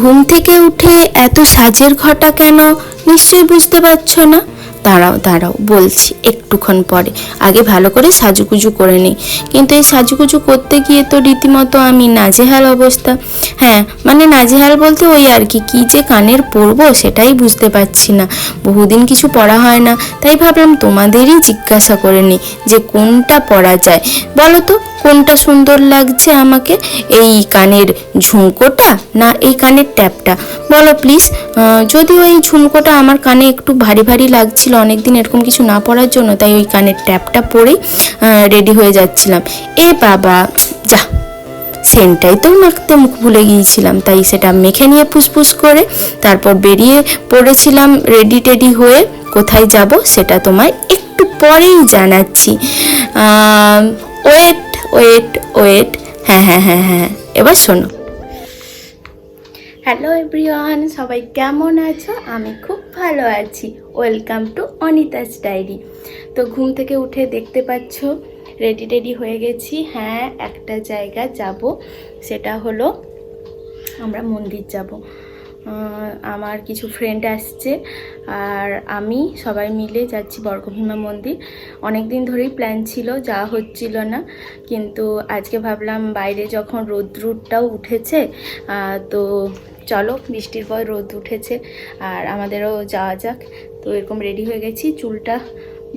ঘুম থেকে উঠে এত সাজের ঘটা কেন? নিশ্চয়ই বুঝতে পারছো না। দাঁড়াও দাঁড়াও, বলছি একটুক্ষণ পরে। আগে ভালো করে সাজুগুজু করে নিই। কিন্তু এই সাজুগুজু করতে গিয়ে তো রীতিমতো আমি নাজেহাল অবস্থা। হ্যাঁ, মানে নাজেহাল বলতে ওই আর কি, কী যে কানের পরবো সেটাই বুঝতে পারছি না। বহুদিন কিছু পরা হয় না, তাই ভাবলাম তোমাদেরই জিজ্ঞাসা করে নিই যে কোনটা পরা যায়। বলো তো কোনটা সুন্দর লাগছে আমাকে, এই কানের ঝুমকোটা না এই কানের ট্যাপটা? বলো প্লিজ। যদিও এই ঝুমকোটা আমার কানে একটু ভারী ভারী লাগছিল অনেকদিন এরকম কিছু না পরার জন্য, তাই ওই কানের ট্যাপটা পরেই রেডি হয়ে যাচ্ছিলাম। এ বাবা, যা, সেন্টটাই তো মাখতে মুখ ভুলে গিয়েছিলাম, তাই সেটা মেখে নিয়ে ফুসফুস করে তারপর বেরিয়ে পড়েছিলাম রেডি টেডি হয়ে। কোথায় যাব সেটা তোমায় একটু পরেই জানাচ্ছি। ওয়েট ওয়েট ওয়েট, হ্যাঁ হ্যাঁ হ্যাঁ হ্যাঁ, এবার শোনো। হ্যালো এভরিওয়ান, সবাই কেমন আছো? আমি খুব ভালো আছি। Welcome to Anita's diary. তো ঘুম থেকে উঠে দেখতে পাচ্ছ রেডি টেডি হয়ে গেছি। হ্যাঁ, একটা জায়গা যাব, সেটা হলো আমরা মন্দির যাব। আমার কিছু ফ্রেন্ড আসছে আর আমি সবাই মিলে যাচ্ছি বর্গভীমা মন্দির। অনেক দিন ধরেই প্ল্যান ছিল, যাওয়া হচ্ছিল না, কিন্তু আজকে ভাবলাম বাইরে যখন রোদ্রুটাও উঠেছে তো চলো, বৃষ্টির পর রোদ উঠেছে আর আমাদেরও যাওয়া যাক। তো এরকম রেডি হয়ে গেছি, চুলটা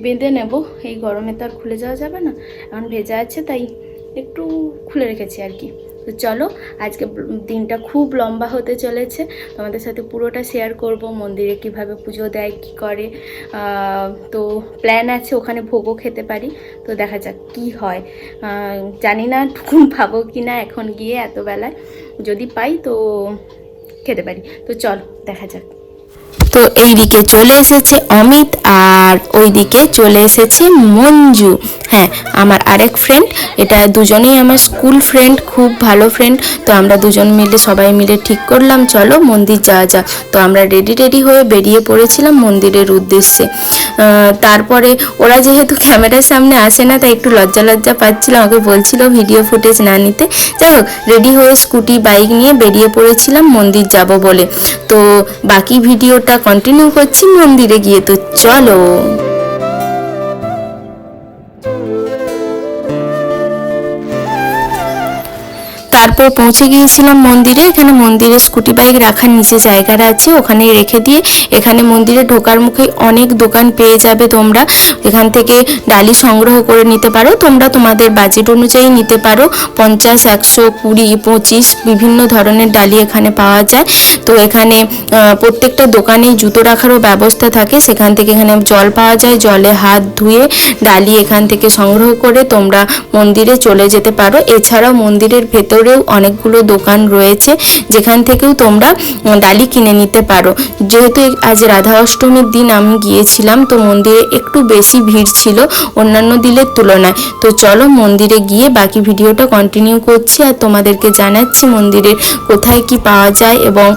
বেঁধে নেব, এই গরমে তো আর খুলে যাওয়া যাবে না, এখন ভেজা আছে তাই একটু খুলে রেখেছি আর কি। তো চলো, আজকে দিনটা খুব লম্বা হতে চলেছে, তোমাদের সাথে পুরোটা শেয়ার করব। মন্দিরে কিভাবে পুজো দেয়, কি করে, তো প্ল্যান আছে ওখানে ভোগও খেতে পারি। তো দেখা যাক কি হয়, জানি না টুকুন পাবো কি না এখন গিয়ে এত বেলায়। যদি পাই তো খেতে পারি। তো চলো দেখা যাক। তো এইদিকে চলে এসেছে অমিত আর ওইদিকে চলে এসেছে মঞ্জু। হ্যাঁ, আমার আরেক ফ্রেন্ড, এটা দুজনেই আমার স্কুল ফ্রেন্ড, খুব ভালো ফ্রেন্ড। তো আমরা দুজন মিলে সবাই মিলে ঠিক করলাম চলো মন্দির যাওয়া যাক। তো আমরা রেডি হয়ে বেরিয়ে পড়েছিলাম মন্দিরের উদ্দেশ্যে। তারপরে ওরা যেহেতু ক্যামেরার সামনে আসে না, তাই একটু লজ্জা লজ্জা পাচ্ছিলাম, আমাকে বলছিল ভিডিও ফুটেজ না নিতে। যাই হোক, রেডি হয়ে স্কুটি বাইক নিয়ে বেরিয়ে পড়েছিলাম মন্দির যাব বলে। তো বাকি ভিডিওটা কন্টিনিউ করছি মন্দিরে গিয়ে। তো চলো। তারপর পৌঁছে গিয়েছিলাম মন্দিরে। এখানে মন্দিরে স্কুটি বাইক রাখার নিচে জায়গা আছে, ওখানে রেখে দিয়ে এখানে মন্দিরে ঢোকার মুখে অনেক দোকান পেয়ে যাবে তোমরা। এখান থেকে ডালি সংগ্রহ করে নিতে পারো, তোমরা তোমাদের বাজেট অনুযায়ী নিতে পারো। 50, 100, 20, 25 বিভিন্ন ধরনের ডালি এখানে পাওয়া যায়। তো এখানে প্রত্যেকটা দোকানেই জুতো রাখারও ব্যবস্থা থাকে। সেখান থেকে এখানে জল পাওয়া যায়, জলে হাত ধুয়ে ডালি এখান থেকে সংগ্রহ করে তোমরা মন্দিরে চলে যেতে পারো। এছাড়াও মন্দিরের ভেতরেও অনেকগুলো দোকান রয়েছে যেখান থেকেও তোমরা ডালি কিনে নিতে পারো। যেহেতু আজ রাধা অষ্টমীর দিন আমি গিয়েছিলাম, তো মন্দিরে একটু বেশি ভিড় ছিল অন্যান্য দিনের তুলনায়। তো চলো মন্দিরে গিয়ে বাকি ভিডিওটা কন্টিনিউ করছি আর তোমাদেরকে জানাচ্ছি মন্দিরের কোথায় কি পাওয়া যায় এবং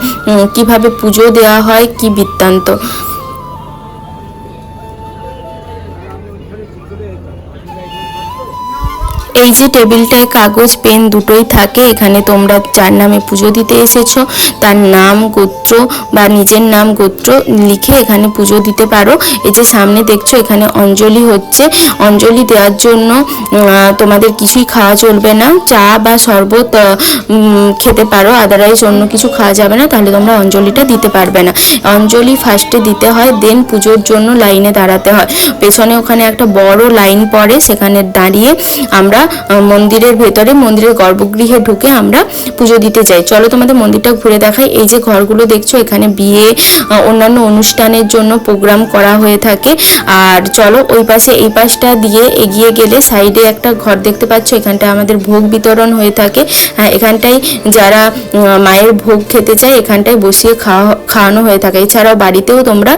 কিভাবে পুজো দেওয়া হয়, কি বৃত্তান্ত। এই যে টেবিলটায় কাগজ পেন দুটোই থাকে, এখানে তোমরা যার নামে পুজো দিতে এসেছো তার নাম, গোত্র বা নিজের নাম গোত্র লিখে এখানে পুজো দিতে পারো। এই যে সামনে দেখছো এখানে অঞ্জলি হচ্ছে, অঞ্জলি দেওয়ার জন্য তোমাদের কিছুই খাওয়া চলবে না, চা বা শরবত খেতে পারো, আদারওয়াইজ অন্য কিছু খাওয়া যাবে না, তাহলে তোমরা অঞ্জলিটা দিতে পারবে না। অঞ্জলি ফার্স্টে দিতে হয়, দেন পুজোর জন্য লাইনে দাঁড়াতে হয়। পেছনে ওখানে একটা বড় লাইন পড়ে, সেখানে দাঁড়িয়ে আমরা মন্দিরের ভেতরে মন্দিরের গর্ভগৃহে ঢুকে আমরা পুজো দিতে যাই। চলো তোমাদের মন্দিরটা ঘুরে দেখাই। এই যে ঘরগুলো দেখছো এখানে বিয়ে অন্যান্য অনুষ্ঠানের জন্য প্রোগ্রাম করা হয়ে থাকে। আর চলো ওই পাশে, এই পাশটা দিয়ে এগিয়ে গেলে সাইডে একটা ঘর দেখতে পাচ্ছ, এখানটা আমাদের ভোগ বিতরণ হয়ে থাকে। এখানটাই যারা মায়ের ভোগ খেতে চায় এখানটায় বসিয়ে খাওয়ানো হয়ে থাকে। এছাড়াও বাড়িতেও তোমরা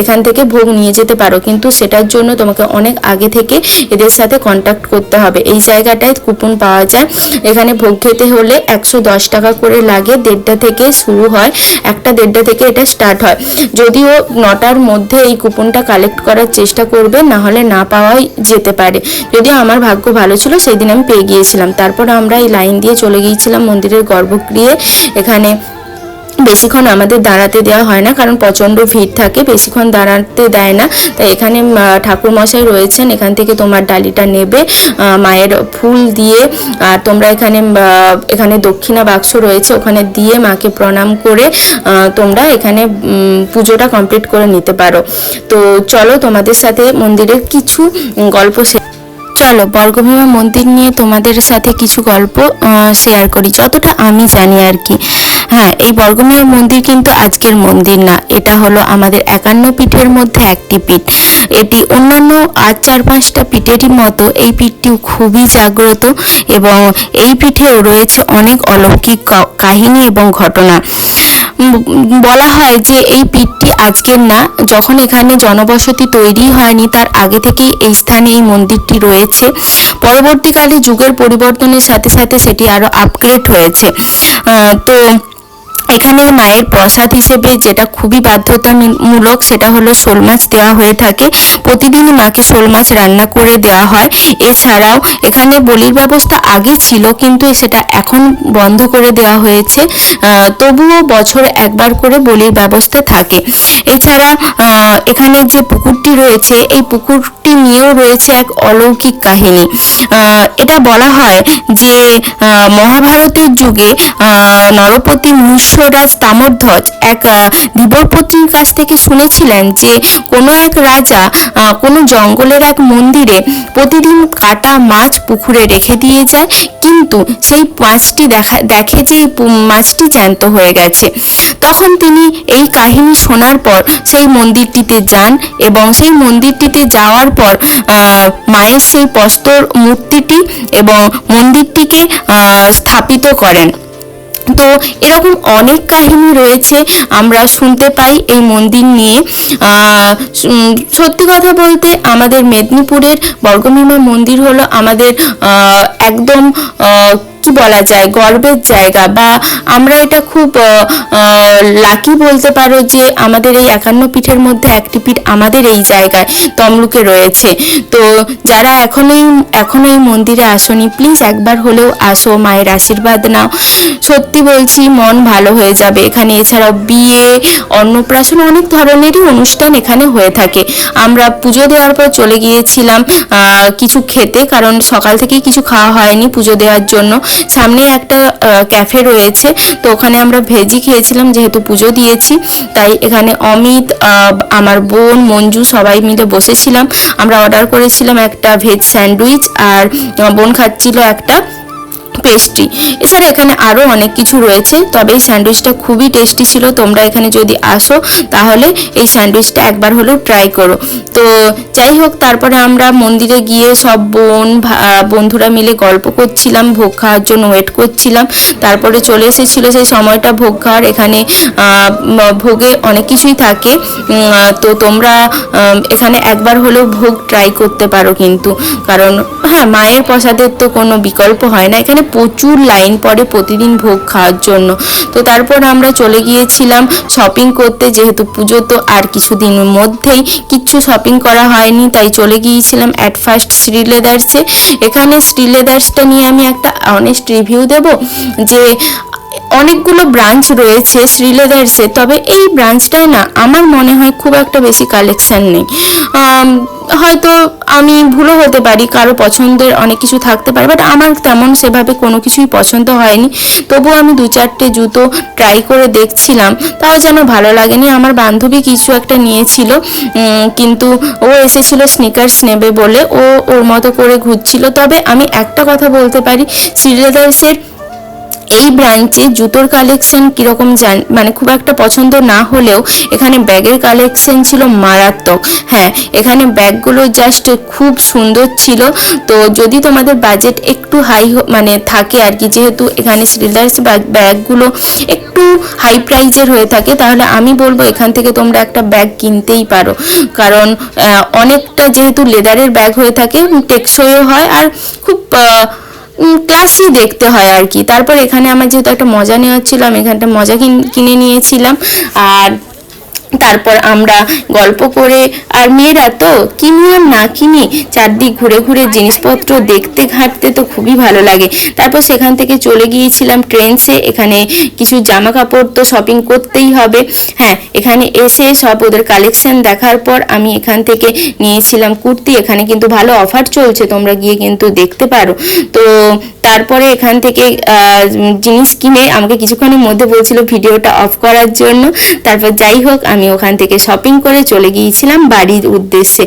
এখান থেকে ভোগ নিয়ে যেতে পারো, কিন্তু সেটার জন্য তোমাকে অনেক আগে থেকে এদের সাথে কন্ট্যাক্ট করতে হবে। এই জায়গাটায় কুপন পাওয়া যায়। এখানে ভোগ খেতে হলে 110 টাকা করে লাগে, 1:30 থেকে শুরু হয়, 1:30 থেকে এটা স্টার্ট হয়। যদিও 9টার মধ্যে এই কুপনটা কালেক্ট করার চেষ্টা করবে, না হলে না পাওয়াই যেতে পারে। যদিও আমার ভাগ্য ভালো ছিল, সেই দিন আমি পেয়ে গিয়েছিলাম। তারপর আমরা এই লাইন দিয়ে চলে গিয়েছিলাম মন্দিরের গর্ভগৃহে। এখানে বেশিক্ষণ আমাদের দাঁড়াতে দেওয়া হয় না, কারণ প্রচণ্ড ভিড় থাকে, বেশিক্ষণ দাঁড়াতে দেয় না। তাই এখানে ঠাকুরমশাই রয়েছেন, এখান থেকে তোমার ডালিটা নেবে, মায়ের ফুল দিয়ে, আর তোমরা এখানে দক্ষিণা বাক্স রয়েছে, ওখানে দিয়ে মাকে প্রণাম করে তোমরা এখানে পুজোটা কমপ্লিট করে নিতে পারো। তো চলো তোমাদের সাথে মন্দিরের কিছু গল্প চলো বর্গভীমা মন্দির নিয়ে তোমাদের সাথে কিছু গল্প শেয়ার করি, যতটা আমি জানি আর কি। হ্যাঁ, এই বর্গভীমা মন্দির কিন্তু আজকের মন্দির না, এটা হলো আমাদের 51 পীঠের মধ্যে একটি পীঠ। এটি অন্যান্য আর 4-5টা পীঠেরই মতো এই পীঠটিও খুবই জাগ্রত, এবং এই পীঠেও রয়েছে অনেক অলৌকিক কাহিনী এবং ঘটনা। বলা হয় যে এই পীঠটি আজকের না, যখন এখানে জনবসতি তৈরি হয়নি তার আগে থেকেই এই স্থানে এই মন্দিরটি রয়েছে। পরবর্তীকালে যুগের পরিবর্তনের সাথে সাথে সেটি আরো আপগ্রেড হয়েছে। তো এখানের মায়ের প্রসাদ হিসেবে যেটা খুবই বাধ্যতামূলক সেটা হলো শোল মাছ দেওয়া হয়ে থাকে। প্রতিদিনই মাকে শোল মাছ রান্না করে দেওয়া হয়। এছাড়াও এখানে বলির ব্যবস্থা আগে ছিল, কিন্তু সেটা এখন বন্ধ করে দেওয়া হয়েছে। তবুও বছরে একবার করে বলির ব্যবস্থা থাকে। এছাড়া এখানে যে পুকুরটি রয়েছে, এই পুকুরটি নিয়েও রয়েছে এক অলৌকিক কাহিনী। এটা বলা হয় যে মহাভারতের যুগে নরপতি মহীশ্বরাজ তাম্রধ্বজ এক ধীবরপত্নীর কাছ থেকে শুনেছিলেন যে কোনো এক রাজা কোনো জঙ্গলের এক মন্দিরে প্রতিদিন কাটা মাছ পুকুরে রেখে দিয়ে যায়, কিন্তু সেই মাছটি দেখে যে মাছটি জ্যান্ত হয়ে গেছে। তখন তিনি এই কাহিনী শোনার পর সেই মন্দিরটিতে যান, এবং সেই মন্দিরটিতে যাওয়ার পর মায়ের সেই প্রস্তর মূর্তিটি এবং মন্দিরটিকে স্থাপিত করেন। তো এরকম অনেক কাহিনী রয়েছে আমরা শুনতে পাই এই মন্দির নিয়ে। সত্যি কথা বলতে আমাদের মেদিনীপুরের বর্গভীমা মন্দির হলো আমাদের একদম কি বলা যায় গর্বের জায়গা, বা আমরা এটা খুব লাকি বলতে পারো যে আমাদের এই 51 পীঠের মধ্যে একটি পীঠ আমাদের এই জায়গায় তমলুকে রয়েছে। তো যারা এখনো এই মন্দিরে আসোনি, প্লিজ একবার হলেও আসো, মায়ের আশীর্বাদ নাও। সত্যি বলছি, মন ভালো হয়ে যাবে এখানে। এছাড়াও বিয়ে, অন্নপ্রাশন, অনেক ধরনেরই অনুষ্ঠান এখানে হয়ে থাকে। আমরা পুজো দেওয়ার পর চলে গিয়েছিলাম কিছু খেতে, কারণ সকাল থেকেই কিছু খাওয়া হয়নি পুজো দেওয়ার জন্য। সামনে একটা ক্যাফে রয়েছে, তো ওখানে আমরা ভেজই খেয়েছিলাম, যেহেতু পুজো দিয়েছি। তাই এখানে অমিত, আমার বোন মঞ্জু সবাই মিলে বসেছিলাম। আমরা অর্ডার করেছিলাম একটা ভেজ স্যান্ডউইচ, আর বোন খাচ্ছিল একটা পেস্ট্রি। এছাড়া এখানে আরও অনেক কিছু রয়েছে, তবে এই স্যান্ডউইচটা খুবই টেস্টি ছিল। তোমরা এখানে যদি আসো তাহলে এই স্যান্ডউইচটা একবার হলেও ট্রাই করো। তো যাই হোক, তারপরে আমরা মন্দিরে গিয়ে সব বন্ধুরা মিলে গল্প করছিলাম, ভোগ খাওয়ার জন্য ওয়েট করছিলাম। তারপরে চলে এসেছিল সেই সময়টা ভোগ খাওয়ার। এখানে ভোগে অনেক কিছুই থাকে, তো তোমরা এখানে একবার হলেও ভোগ ট্রাই করতে পারো কিন্তু, কারণ হ্যাঁ, মায়ের প্রসাদের তো কোনো বিকল্প হয় না। এখানে প্রচুর লাইন পড়ে প্রতিদিন ভোগ খাওয়ার জন্য। তো তারপর আমরা চলে গিয়েছিলাম শপিং করতে, যেহেতু পুজো তো আর কিছুদিনের মধ্যেই, কিচ্ছু শপিং করা হয়নি, তাই চলে গিয়েছিলাম অ্যাট ফার্স্ট শ্রীলেদার্সে। এখানে শ্রীলেদার্সটা নিয়ে আমি একটা অনেস্ট রিভিউ দেব যে অনেকগুলো ব্রাঞ্চ রয়েছে শ্রীলেদার্সে, তবে এই ব্রাঞ্চটায় না আমার মনে হয় খুব একটা বেশি কালেকশন নেই। হয়তো আমি ভুলও হতে পারি, কারো পছন্দের অনেক কিছু থাকতে পারে, বাট আমার তেমন সেভাবে কোনো কিছুই পছন্দ হয়নি। তবুও আমি 2-4টে জুতো ট্রাই করে দেখছিলাম, তাও যেন ভালো লাগেনি। আমার বান্ধবী কিছু একটা নিয়েছিল, কিন্তু ও এসেছিল স্নিকার্স নেবে বলে, ওর মতো করে ঘুরছিল। তবে আমি একটা কথা বলতে পারি, শ্রীলেদার্সের এই ব্রাঞ্চে জুতোর কালেকশন কীরকম মানে খুব একটা পছন্দ না হলেও এখানে ব্যাগের কালেকশন ছিল মারাত্মক। হ্যাঁ, এখানে ব্যাগগুলো জাস্ট খুব সুন্দর ছিল। তো যদি তোমাদের বাজেট একটু হাই মানে থাকে আর কি, যেহেতু এখানে শ্রীলেদার্স ব্যাগগুলো একটু হাই প্রাইজের হয়ে থাকে, তাহলে আমি বলবো এখান থেকে তোমরা একটা ব্যাগ কিনতেই পারো, কারণ অনেকটা যেহেতু লেদারের ব্যাগ হয়ে থাকে, টেকসইও হয়, আর খুব ক্লাসি দেখতে হয় আর কি। তারপর এখানে আমার যেহেতু একটা মজা নেওয়ার ছিল, আমি এখানটা মজা কিনে নিয়েছিলাম। আর তারপর আমরা গল্প করে, আর মেয়েরা তো কিনি আর না কিনি চারদিক ঘুরে ঘুরে জিনিসপত্র দেখতে ঘাঁটতে তো খুবই ভালো লাগে। তারপর সেখান থেকে চলে গিয়েছিলাম ট্রেন্ডসে, এখানে কিছু জামা কাপড় তো শপিং করতেই হবে। হ্যাঁ, এখানে এসে সব ওদের কালেকশন দেখার পর আমি এখান থেকে নিয়েছিলাম কুর্তি। এখানে কিন্তু ভালো অফার চলছে, তোমরা গিয়ে কিন্তু দেখতে পারো। তো তারপরে এখান থেকে জিনিস কিনে আমাকে কিছুক্ষণের মধ্যে বলছিল ভিডিওটা অফ করার জন্য। তারপর যাই হোক, আমি ওখান থেকে শপিং করে চলে গিয়েছিলাম বাড়ির উদ্দেশ্যে।